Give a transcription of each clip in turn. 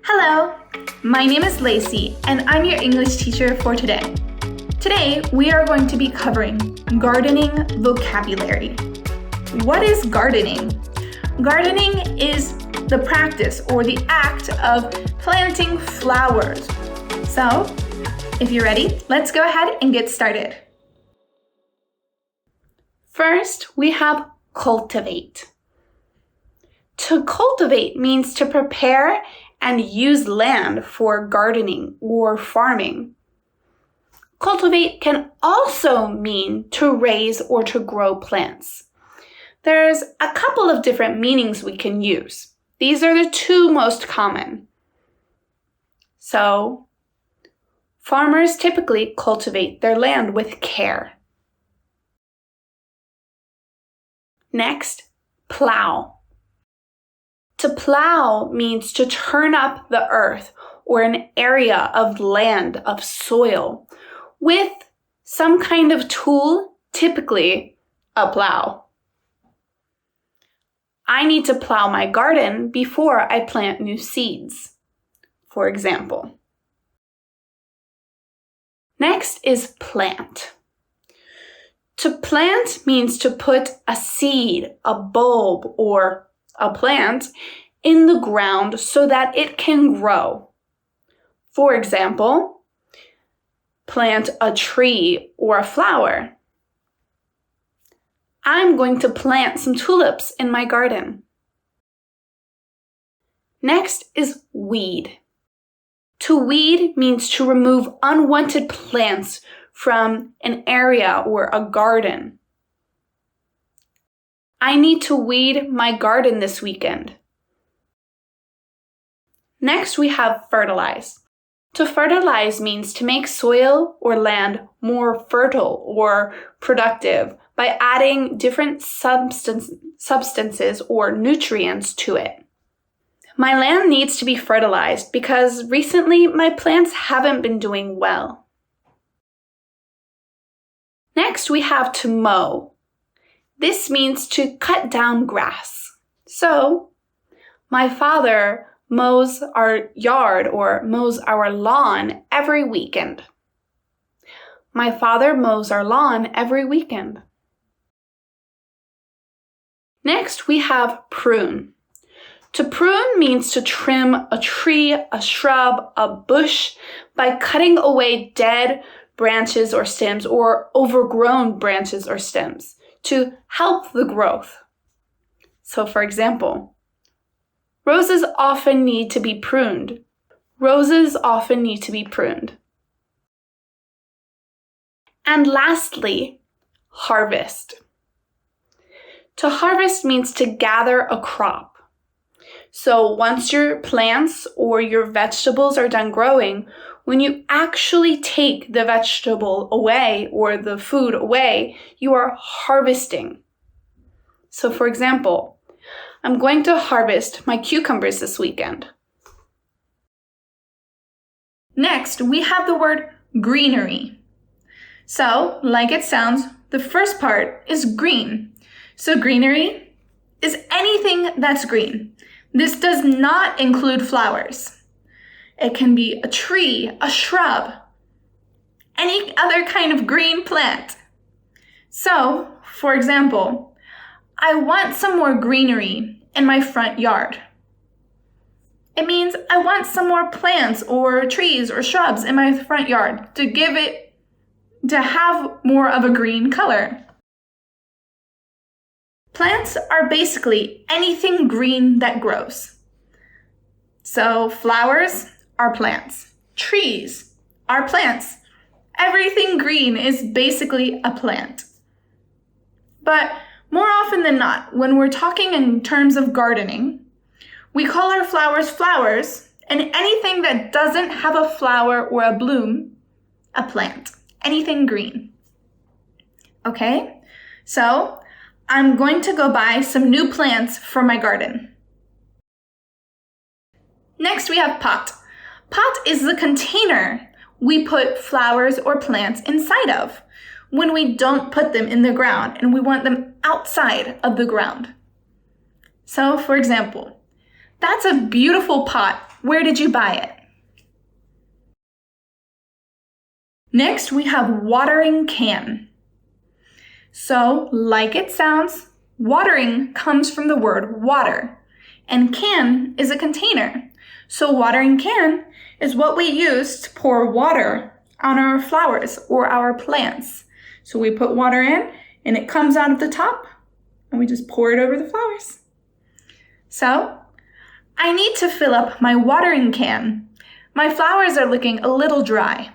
Hello, my name is Lacey and I'm your English teacher for today. Today we are going to be covering gardening vocabulary. What is gardening? Gardening is the practice or the act of planting flowers. So, if you're ready, let's go ahead and get started. First, we have cultivate. To cultivate means to prepare and use land for gardening or farming. Cultivate can also mean to raise or to grow plants. There's a couple of different meanings we can use. These are the two most common. So, farmers typically cultivate their land with care. Next, plow. To plow means to turn up the earth or an area of land, of soil, with some kind of tool, typically a plow. I need to plow my garden before I plant new seeds, for example. Next is plant. To plant means to put a seed, a bulb, or a plant in the ground so that it can grow. For example, plant a tree or a flower. I'm going to plant some tulips in my garden. Next is weed. To weed means to remove unwanted plants from an area or a garden. I need to weed my garden this weekend. Next, we have fertilize. To fertilize means to make soil or land more fertile or productive by adding different substances or nutrients to it. My land needs to be fertilized because recently my plants haven't been doing well. Next, we have to mow. This means to cut down grass. So, my father mows our yard or mows our lawn every weekend. My father mows our lawn every weekend. Next, we have prune. To prune means to trim a tree, a shrub, a bush by cutting away dead branches or stems or overgrown branches or stems to help the growth. So, for example, roses often need to be pruned. Roses often need to be pruned. And lastly, harvest. To harvest means to gather a crop. So once your plants or your vegetables are done growing, when you actually take the vegetable away or the food away, you are harvesting. So for example, I'm going to harvest my cucumbers this weekend. Next, we have the word greenery. So, like it sounds, the first part is green. So greenery is anything that's green. This does not include flowers. It can be a tree, a shrub, any other kind of green plant. So, for example, I want some more greenery in my front yard. It means I want some more plants or trees or shrubs in my front yard to have more of a green color. Plants are basically anything green that grows. So flowers are plants. Trees are plants. Everything green is basically a plant. But more often than not, when we're talking in terms of gardening, we call our flowers flowers, and anything that doesn't have a flower or a bloom, a plant. Anything green. Okay? So, I'm going to go buy some new plants for my garden. Next, we have pot. Pot is the container we put flowers or plants inside of when we don't put them in the ground and we want them outside of the ground. So, for example, that's a beautiful pot Where did you buy it? Next, we have watering can. So, like it sounds, watering comes from the word water, and can is a container. So, watering can is what we use to pour water on our flowers or our plants. So, we put water in, and it comes out of the top, and we just pour it over the flowers. So, I need to fill up my watering can. My flowers are looking a little dry.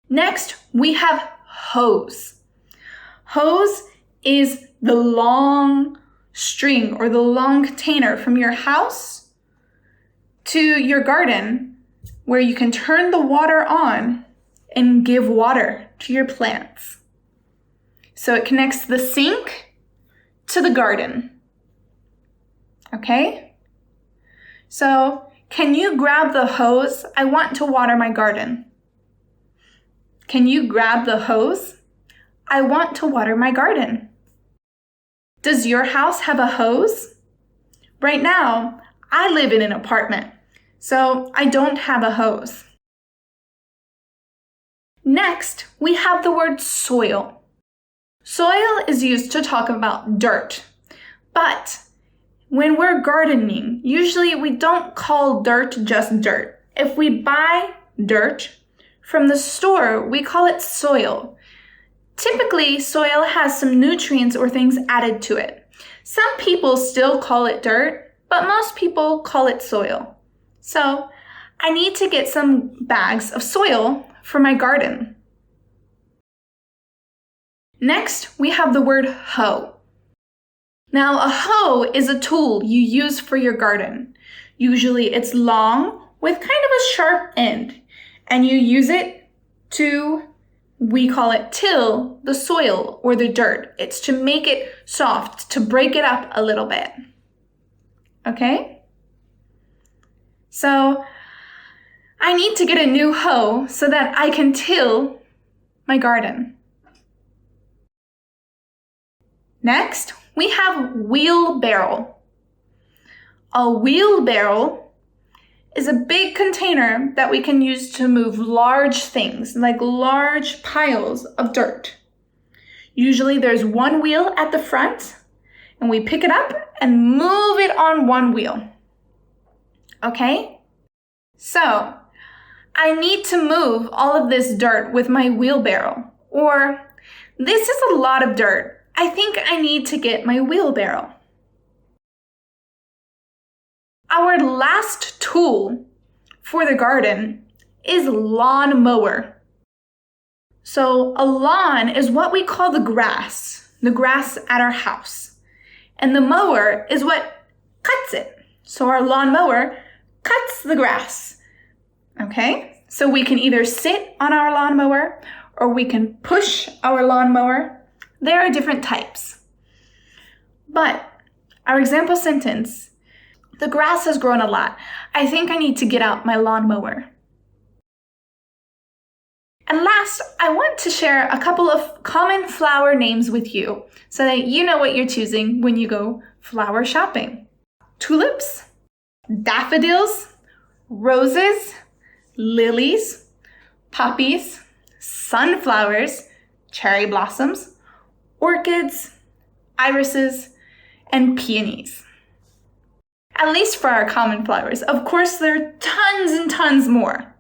Next, we have hose. Hose is the long string or the long container from your house to your garden where you can turn the water on and give water to your plants. So it connects the sink to the garden. Okay? So, can you grab the hose? I want to water my garden. Can you grab the hose? I want to water my garden. Does your house have a hose? Right now, I live in an apartment, so I don't have a hose. Next, we have the word soil. Soil is used to talk about dirt, but when we're gardening, usually we don't call dirt just dirt. If we buy dirt from the store, we call it soil. Typically, soil has some nutrients or things added to it. Some people still call it dirt, but most people call it soil. So, I need to get some bags of soil for my garden. Next, we have the word hoe. Now, a hoe is a tool you use for your garden. Usually it's long with kind of a sharp end, and you use it to, we call it till the soil or the dirt. It's to make it soft, to break it up a little bit. Okay? So, I need to get a new hoe so that I can till my garden. Next, we have wheelbarrow. A wheelbarrow is a big container that we can use to move large things, like large piles of dirt. Usually there's one wheel at the front, and we pick it up and move it on one wheel. Okay? So, I need to move all of this dirt with my wheelbarrow, or this is a lot of dirt. I think I need to get my wheelbarrow. Our last tool for the garden is lawn mower. So a lawn is what we call the grass at our house. And the mower is what cuts it. So our lawn mower cuts the grass. Okay? So we can either sit on our lawn mower or we can push our lawn mower. There are different types. But our example sentence, the grass has grown a lot. I think I need to get out my lawnmower. And last, I want to share a couple of common flower names with you so that you know what you're choosing when you go flower shopping. Tulips, daffodils, roses, lilies, poppies, sunflowers, cherry blossoms, orchids, irises, and peonies. At least for our common flowers. Of course, there are tons and tons more.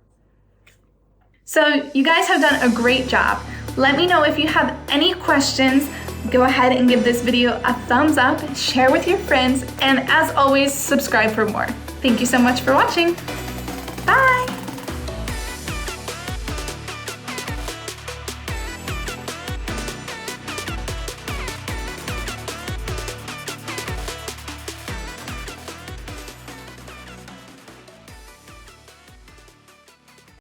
So you guys have done a great job. Let me know if you have any questions. Go ahead and give this video a thumbs up, share with your friends, and as always, subscribe for more. Thank you so much for watching. Bye!